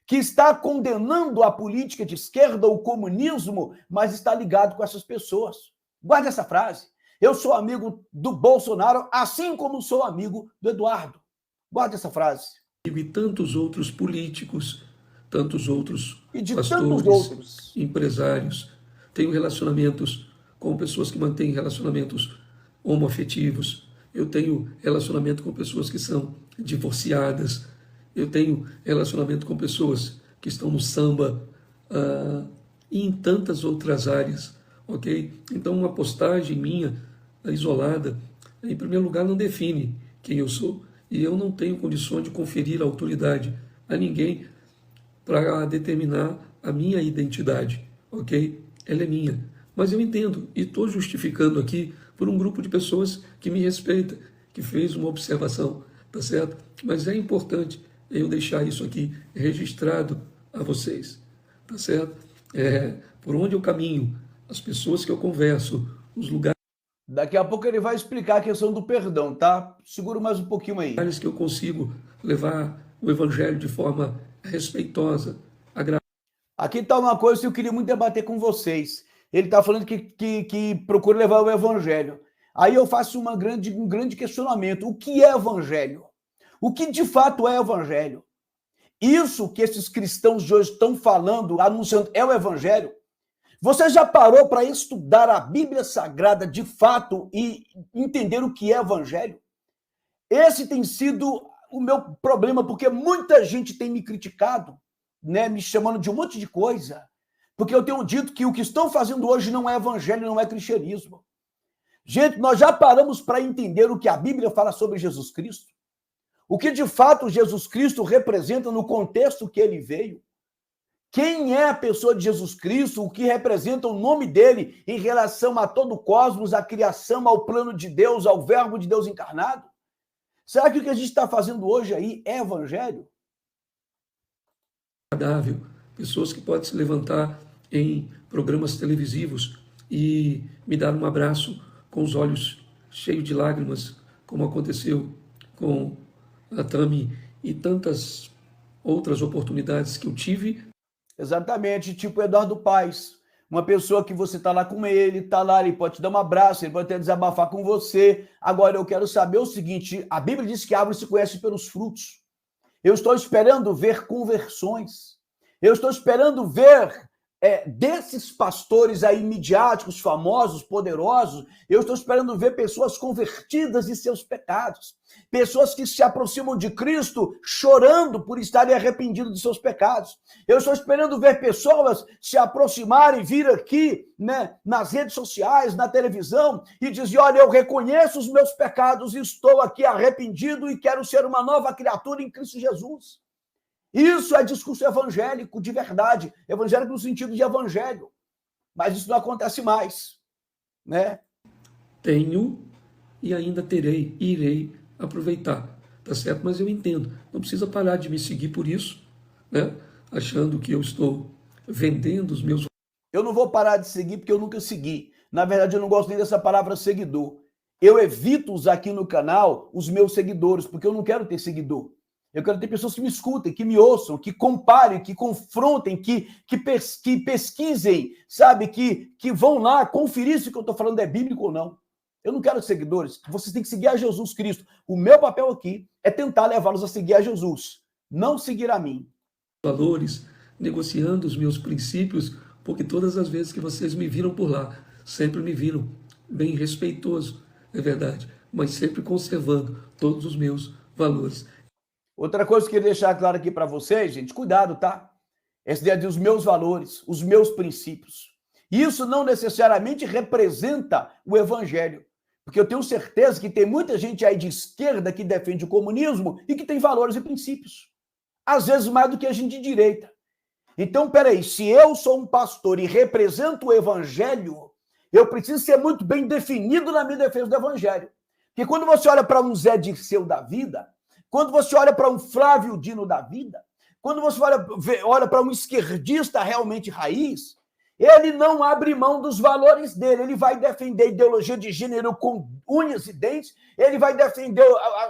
que está condenando a política de esquerda, o comunismo, mas está ligado com essas pessoas. Guarde essa frase. Eu sou amigo do Bolsonaro, assim como sou amigo do Eduardo. Guarde essa frase. E tantos outros políticos, tantos outros pastores, tantos outros empresários. Tenho relacionamentos com pessoas que mantêm relacionamentos homoafetivos. Eu tenho relacionamento com pessoas que são divorciadas. Eu tenho relacionamento com pessoas que estão no samba e em tantas outras áreas, ok? Então, uma postagem minha, isolada, em primeiro lugar, não define quem eu sou. E eu não tenho condições de conferir autoridade a ninguém para determinar a minha identidade, ok? Ela é minha. Mas eu entendo e estou justificando aqui por um grupo de pessoas que me respeita, que fez uma observação, tá certo? Mas é importante eu deixar isso aqui registrado a vocês, tá certo? Por onde eu caminho, as pessoas que eu converso, os lugares... Daqui a pouco ele vai explicar a questão do perdão, tá? Segura mais um pouquinho aí. Que eu consigo levar o evangelho de forma respeitosa, agradável. Aqui está uma coisa que eu queria muito debater com vocês. Ele está falando que procura levar o evangelho. Aí eu faço um grande questionamento. O que é evangelho? O que de fato é evangelho? Isso que esses cristãos de hoje estão falando, anunciando, é o evangelho? Você já parou para estudar a Bíblia Sagrada de fato e entender o que é evangelho? Esse tem sido o meu problema, porque muita gente tem me criticado, né, me chamando de um monte de coisa, porque eu tenho dito que o que estão fazendo hoje não é evangelho, não é cristianismo. Gente, nós já paramos para entender o que a Bíblia fala sobre Jesus Cristo? o que de fato Jesus Cristo representa no contexto que ele veio. Quem é a pessoa de Jesus Cristo, o que representa o nome dele em relação a todo o cosmos, à criação, ao plano de Deus, ao verbo de Deus encarnado? Será que o que a gente está fazendo hoje aí é evangelho? Agradável. Pessoas que podem se levantar em programas televisivos e me dar um abraço com os olhos cheios de lágrimas, como aconteceu com a Tami e tantas outras oportunidades que eu tive. Exatamente, tipo o Eduardo Paes, uma pessoa que você está lá com ele, está lá, ele pode te dar um abraço, ele pode até desabafar com você. Agora, eu quero saber o seguinte, a Bíblia diz que a árvore se conhece pelos frutos. Eu estou esperando ver conversões. Eu estou esperando ver desses pastores aí midiáticos, famosos, poderosos, eu estou esperando ver pessoas convertidas de seus pecados. Pessoas que se aproximam de Cristo chorando por estarem arrependidos de seus pecados. Eu estou esperando ver pessoas se aproximarem, vir aqui, né, nas redes sociais, na televisão e dizer, olha, eu reconheço os meus pecados, estou aqui arrependido e quero ser uma nova criatura em Cristo Jesus. Isso é discurso evangélico de verdade, evangélico no sentido de evangelho, mas isso não acontece mais, né? Tenho e ainda terei, irei aproveitar, tá certo? Mas eu entendo, não precisa parar de me seguir por isso, né? Achando que eu estou vendendo os meus... Eu não vou parar de seguir porque eu nunca segui. Na verdade, eu não gosto nem dessa palavra seguidor. Eu evito usar aqui no canal os meus seguidores, porque eu não quero ter seguidor. Eu quero ter pessoas que me escutem, que me ouçam, que comparem, que confrontem, que pesquisem, sabe? Que vão lá conferir se o que eu estou falando é bíblico ou não. Eu não quero seguidores. Vocês têm que seguir a Jesus Cristo. O meu papel aqui é tentar levá-los a seguir a Jesus, não seguir a mim. Valores, negociando os meus princípios, porque todas as vezes que vocês me viram por lá, sempre me viram bem respeitoso, é verdade, mas sempre conservando todos os meus valores. Outra coisa que eu queria deixar claro aqui para vocês, gente, cuidado, tá? Essa ideia dos meus valores, os meus princípios. Isso não necessariamente representa o evangelho, porque eu tenho certeza que tem muita gente aí de esquerda que defende o comunismo e que tem valores e princípios. Às vezes mais do que a gente de direita. Então, peraí, se eu sou um pastor e represento o evangelho, eu preciso ser muito bem definido na minha defesa do evangelho. Porque quando você olha para um Zé Dirceu da vida, quando você olha para um Flávio Dino da vida, quando você olha para um esquerdista realmente raiz, ele não abre mão dos valores dele, ele vai defender a ideologia de gênero com unhas e dentes, ele vai defender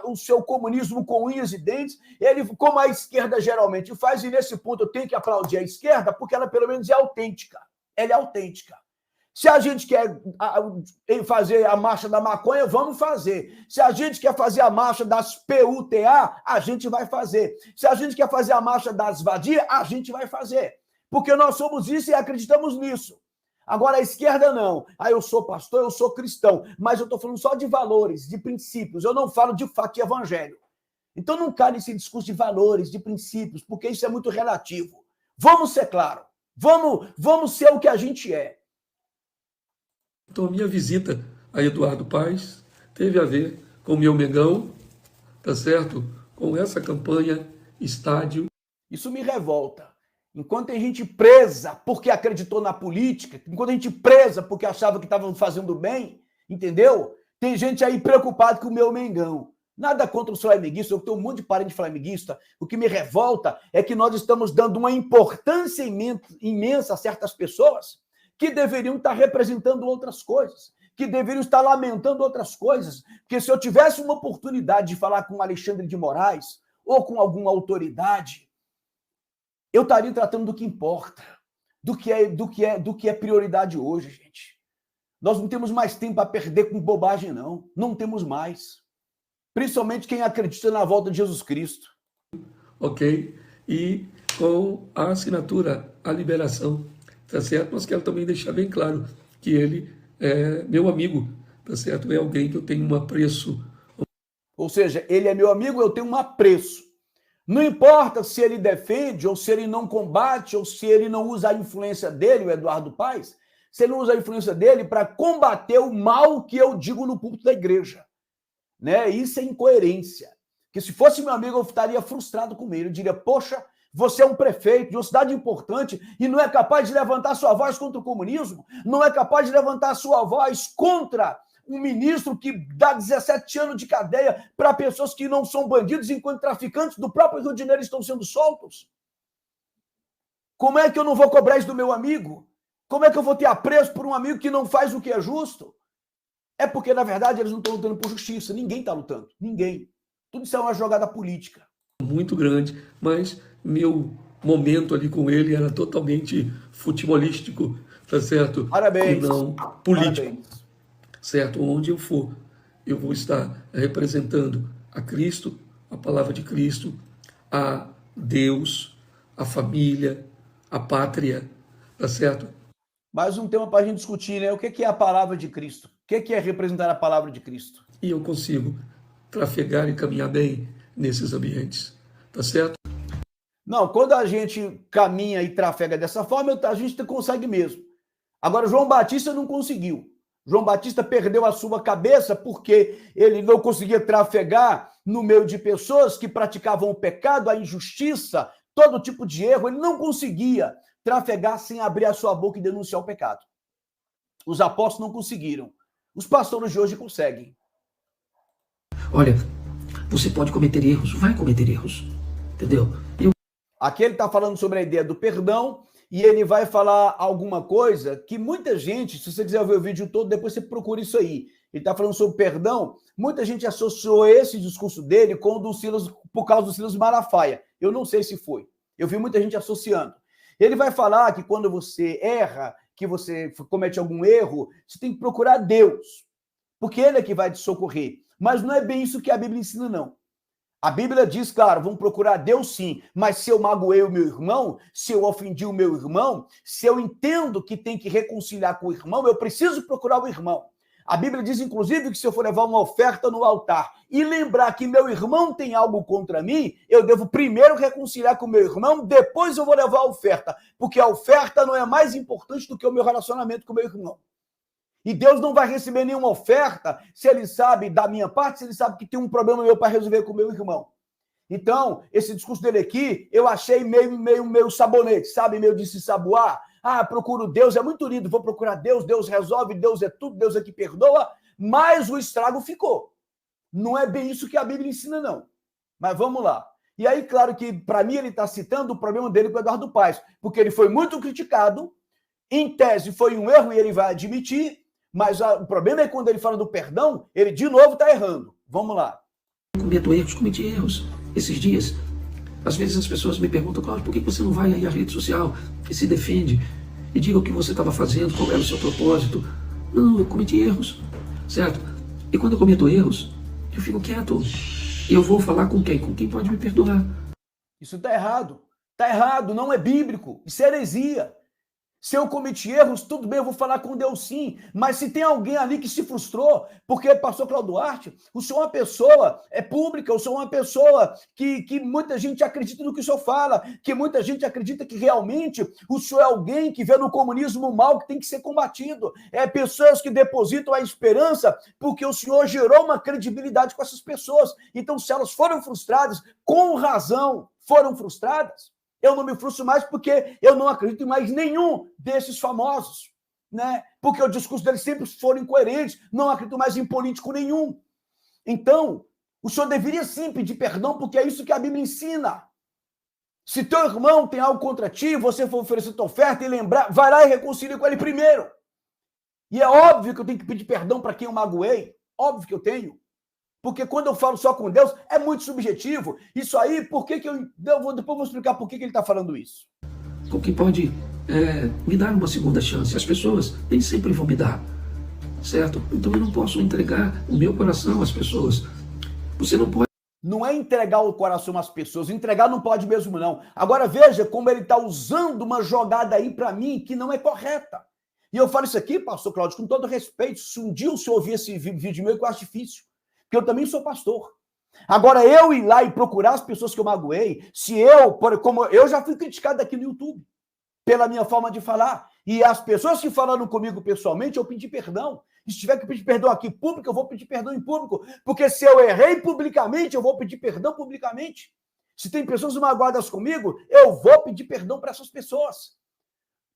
o seu comunismo com unhas e dentes, ele, como a esquerda geralmente faz, e nesse ponto eu tenho que aplaudir a esquerda, porque ela pelo menos é autêntica, ela é autêntica. Se a gente quer fazer a marcha da maconha, vamos fazer. Se a gente quer fazer a marcha das PUTA, a gente vai fazer. Se a gente quer fazer a marcha das vadias, a gente vai fazer. Porque nós somos isso e acreditamos nisso. Agora, a esquerda não. Eu sou pastor, eu sou cristão, mas eu estou falando só de valores, de princípios. Eu não falo de fato de evangelho. Então não cai nesse discurso de valores, de princípios, porque isso é muito relativo. Vamos ser claros. Vamos ser o que a gente é. Então, a minha visita a Eduardo Paes teve a ver com o meu Mengão, tá certo? Com essa campanha Estádio. Isso me revolta. Enquanto tem gente presa porque acreditou na política, enquanto tem gente presa porque achava que estavam fazendo bem, entendeu? Tem gente aí preocupada com o meu Mengão. Nada contra os flamenguistas, eu tenho um monte de parente flamenguista. O que me revolta é que nós estamos dando uma importância imensa a certas pessoas que deveriam estar representando outras coisas, que deveriam estar lamentando outras coisas. Porque se eu tivesse uma oportunidade de falar com Alexandre de Moraes ou com alguma autoridade, eu estaria tratando do que importa, do que é prioridade hoje, gente. Nós não temos mais tempo a perder com bobagem, não. Não temos mais. Principalmente quem acredita na volta de Jesus Cristo. Ok? E com a assinatura, a liberação, tá certo? Mas quero também deixar bem claro que ele é meu amigo, tá certo? É alguém que eu tenho um apreço. Ou seja, ele é meu amigo, eu tenho um apreço. Não importa se ele defende, ou se ele não combate, ou se ele não usa a influência dele, o Eduardo Paes, se ele não usa a influência dele para combater o mal que eu digo no púlpito da igreja. Né? Isso é incoerência. que se fosse meu amigo eu estaria frustrado com ele. Eu diria, poxa, você é um prefeito de uma cidade importante e não é capaz de levantar sua voz contra o comunismo? Não é capaz de levantar sua voz contra um ministro que dá 17 anos de cadeia para pessoas que não são bandidos, enquanto traficantes do próprio Rio de Janeiro estão sendo soltos? Como é que eu não vou cobrar isso do meu amigo? Como é que eu vou ter apreço por um amigo que não faz o que é justo? É porque, na verdade, eles não estão lutando por justiça. Ninguém está lutando. Ninguém. Tudo isso é uma jogada política. Muito grande, mas meu momento ali com ele era totalmente futebolístico, tá certo? Parabéns. E não político. Parabéns. Certo? Onde eu for, eu vou estar representando a Cristo, a palavra de Cristo, a Deus, a família, a pátria, tá certo? Mais um tema para a gente discutir, né? O que é a palavra de Cristo? O que é representar a palavra de Cristo? E eu consigo trafegar e caminhar bem nesses ambientes, tá certo? Não, quando a gente caminha e trafega dessa forma, a gente consegue mesmo. Agora, João Batista não conseguiu. João Batista perdeu a sua cabeça porque ele não conseguia trafegar no meio de pessoas que praticavam o pecado, a injustiça, todo tipo de erro. Ele não conseguia trafegar sem abrir a sua boca e denunciar o pecado. Os apóstolos não conseguiram. Os pastores de hoje conseguem. Olha, você pode cometer erros, vai cometer erros, entendeu? Aqui ele está falando sobre a ideia do perdão e ele vai falar alguma coisa que muita gente, se você quiser ver o vídeo todo, depois você procura isso aí. Ele está falando sobre perdão. Muita gente associou esse discurso dele com o do Silas, por causa do Silas Malafaia. Eu não sei se foi. Eu vi muita gente associando. Ele vai falar que quando você erra, que você comete algum erro, você tem que procurar Deus, porque ele é que vai te socorrer. Mas não é bem isso que a Bíblia ensina, não. A Bíblia diz, claro, vamos procurar Deus sim, mas se eu magoei o meu irmão, se eu ofendi o meu irmão, se eu entendo que tem que reconciliar com o irmão, eu preciso procurar o irmão. A Bíblia diz, inclusive, que se eu for levar uma oferta no altar e lembrar que meu irmão tem algo contra mim, eu devo primeiro reconciliar com o meu irmão, depois eu vou levar a oferta, porque a oferta não é mais importante do que o meu relacionamento com o meu irmão. E Deus não vai receber nenhuma oferta se ele sabe, da minha parte, se ele sabe que tem um problema meu para resolver com o meu irmão. Então, esse discurso dele aqui, eu achei meio sabonete, sabe? Meio de se saboar. Ah, procuro Deus, é muito lindo, vou procurar Deus, Deus resolve, Deus é tudo, Deus é que perdoa, mas o estrago ficou. Não é bem isso que a Bíblia ensina, não. Mas vamos lá. E aí, claro que, para mim, ele está citando o problema dele com o Eduardo Paes, porque ele foi muito criticado, em tese foi um erro e ele vai admitir, mas o problema é quando ele fala do perdão, ele de novo está errando. Vamos lá. Cometi erros esses dias. Às vezes as pessoas me perguntam, Cláudio, por que você não vai aí à rede social e se defende e diga o que você estava fazendo, qual era o seu propósito? Não, eu cometi erros, certo? E quando eu cometo erros, eu fico quieto. E eu vou falar com quem? Com quem pode me perdoar. Isso está errado. Está errado, não é bíblico. Isso é heresia. Se eu cometi erros, tudo bem, eu vou falar com Deus sim. Mas se tem alguém ali que se frustrou, porque pastor Cláudio Duarte, o senhor é uma pessoa pública, o senhor é uma pessoa que muita gente acredita no que o senhor fala, que muita gente acredita que realmente o senhor é alguém que vê no comunismo mal que tem que ser combatido. É pessoas que depositam a esperança porque o senhor gerou uma credibilidade com essas pessoas. Então, se elas foram frustradas, com razão foram frustradas, eu não me frustro mais porque eu não acredito em mais nenhum desses famosos, né? Porque o discurso deles sempre foram incoerentes, não acredito mais em político nenhum. Então, o senhor deveria sim pedir perdão, porque é isso que a Bíblia ensina. Se teu irmão tem algo contra ti, você for oferecer tua oferta e lembrar, vai lá e reconcilia com ele primeiro. E é óbvio que eu tenho que pedir perdão para quem eu magoei, óbvio que eu tenho. Porque quando eu falo só com Deus, é muito subjetivo. Isso aí, por que eu depois vou explicar por que ele está falando isso. Com quem pode me dar uma segunda chance? As pessoas nem sempre vão me dar, certo? Então eu não posso entregar o meu coração às pessoas. Você não pode... Não é entregar o coração às pessoas, entregar não pode mesmo não. Agora veja como ele está usando uma jogada aí para mim que não é correta. E eu falo isso aqui, pastor Cláudio, com todo respeito, se um dia o senhor ouvir esse vídeo meu, que eu acho difícil. Porque eu também sou pastor. Agora, eu ir lá e procurar as pessoas que eu magoei, como eu já fui criticado aqui no YouTube, pela minha forma de falar, e as pessoas que falaram comigo pessoalmente, eu pedi perdão. E se tiver que pedir perdão aqui público, eu vou pedir perdão em público. Porque se eu errei publicamente, eu vou pedir perdão publicamente. Se tem pessoas magoadas comigo, eu vou pedir perdão para essas pessoas.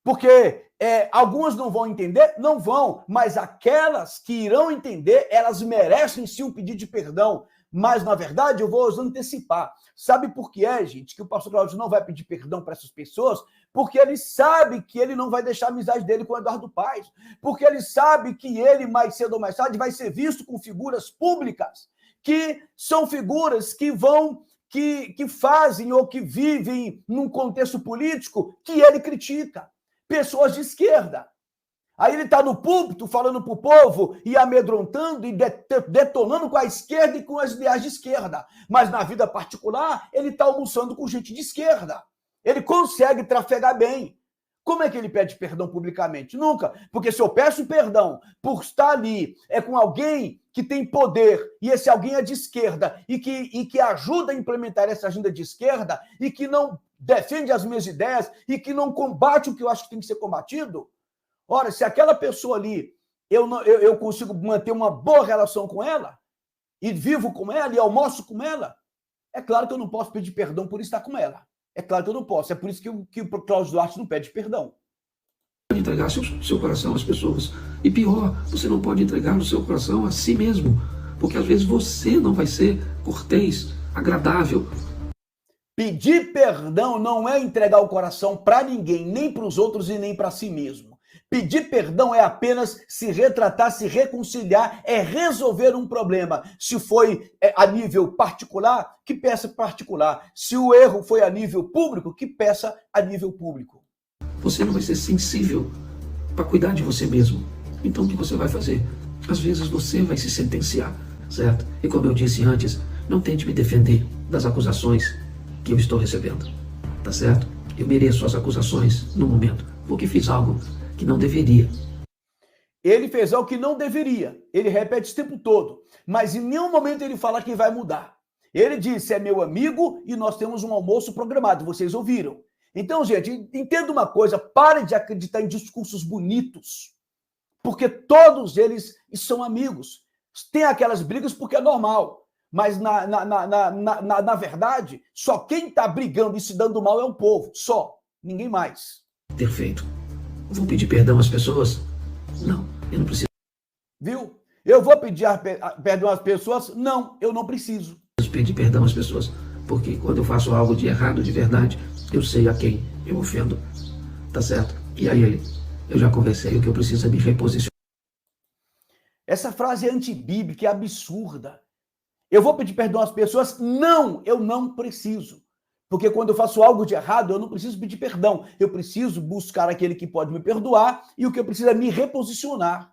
Porque algumas não vão entender? Não vão. Mas aquelas que irão entender, elas merecem sim um pedido de perdão. Mas, na verdade, eu vou antecipar. Sabe por que gente, que o pastor Cláudio não vai pedir perdão para essas pessoas? Porque ele sabe que ele não vai deixar a amizade dele com o Eduardo Paes. Porque ele sabe que ele, mais cedo ou mais tarde, vai ser visto com figuras públicas, que são figuras que vão, que fazem ou que vivem num contexto político que ele critica. Pessoas de esquerda. Aí ele está no púlpito falando para o povo e amedrontando e detonando com a esquerda e com as ideais de esquerda. Mas na vida particular, ele está almoçando com gente de esquerda. Ele consegue trafegar bem. Como é que ele pede perdão publicamente? Nunca. Porque se eu peço perdão por estar ali com alguém que tem poder, e esse alguém é de esquerda, e que ajuda a implementar essa agenda de esquerda, e que não defende as minhas ideias, e que não combate o que eu acho que tem que ser combatido, ora, se aquela pessoa ali, eu consigo manter uma boa relação com ela, e vivo com ela, e almoço com ela, é claro que eu não posso pedir perdão por estar com ela. É claro que eu não posso. É por isso que o Cláudio Duarte não pede perdão. Entregar seu coração às pessoas. E pior, você não pode entregar o seu coração a si mesmo. Porque às vezes você não vai ser cortês, agradável. Pedir perdão não é entregar o coração para ninguém, nem para os outros e nem para si mesmo. Pedir perdão é apenas se retratar, se reconciliar, é resolver um problema. Se foi a nível particular, que peça particular. Se o erro foi a nível público, que peça a nível público. Você não vai ser sensível para cuidar de você mesmo. Então o que você vai fazer? Às vezes você vai se sentenciar, certo? E como eu disse antes, não tente me defender das acusações que eu estou recebendo, tá certo? Eu mereço as acusações no momento, porque fiz algo que não deveria. Ele fez algo que não deveria. Ele repete o tempo todo. Mas em nenhum momento ele fala que vai mudar. Ele disse, é meu amigo e nós temos um almoço programado. Vocês ouviram. Então, gente, entenda uma coisa. Pare de acreditar em discursos bonitos. Porque todos eles são amigos. Tem aquelas brigas porque é normal. Mas, na verdade, só quem está brigando e se dando mal é o povo. Só. Ninguém mais. Ter feito. Vou pedir perdão às pessoas? Não, eu não preciso. Viu? Eu vou pedir perdão às pessoas? Não, eu não preciso. Pedir perdão às pessoas, porque quando eu faço algo de errado, de verdade, eu sei a quem eu ofendo, tá certo? E aí, eu já conversei, o que eu preciso é me reposicionar. Essa frase é antibíblica, é absurda. Eu vou pedir perdão às pessoas? Não, eu não preciso. Porque quando eu faço algo de errado, eu não preciso pedir perdão. Eu preciso buscar aquele que pode me perdoar e o que eu preciso é me reposicionar.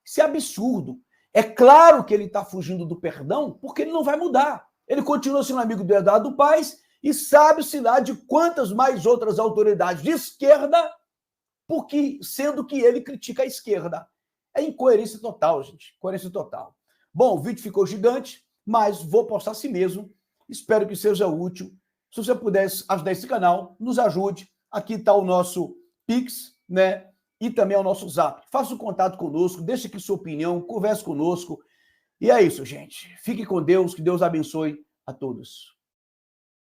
Isso é absurdo. É claro que ele está fugindo do perdão porque ele não vai mudar. Ele continua sendo amigo do Eduardo Paes e sabe-se lá de quantas mais outras autoridades de esquerda, porque sendo que ele critica a esquerda. É incoerência total, gente. Incoerência total. Bom, o vídeo ficou gigante, mas vou postar assim mesmo. Espero que seja útil. Se você puder ajudar esse canal, nos ajude. Aqui está o nosso Pix, né? E também o nosso Zap. Faça um contato conosco, deixe aqui sua opinião, converse conosco. E é isso, gente. Fique com Deus, que Deus abençoe a todos.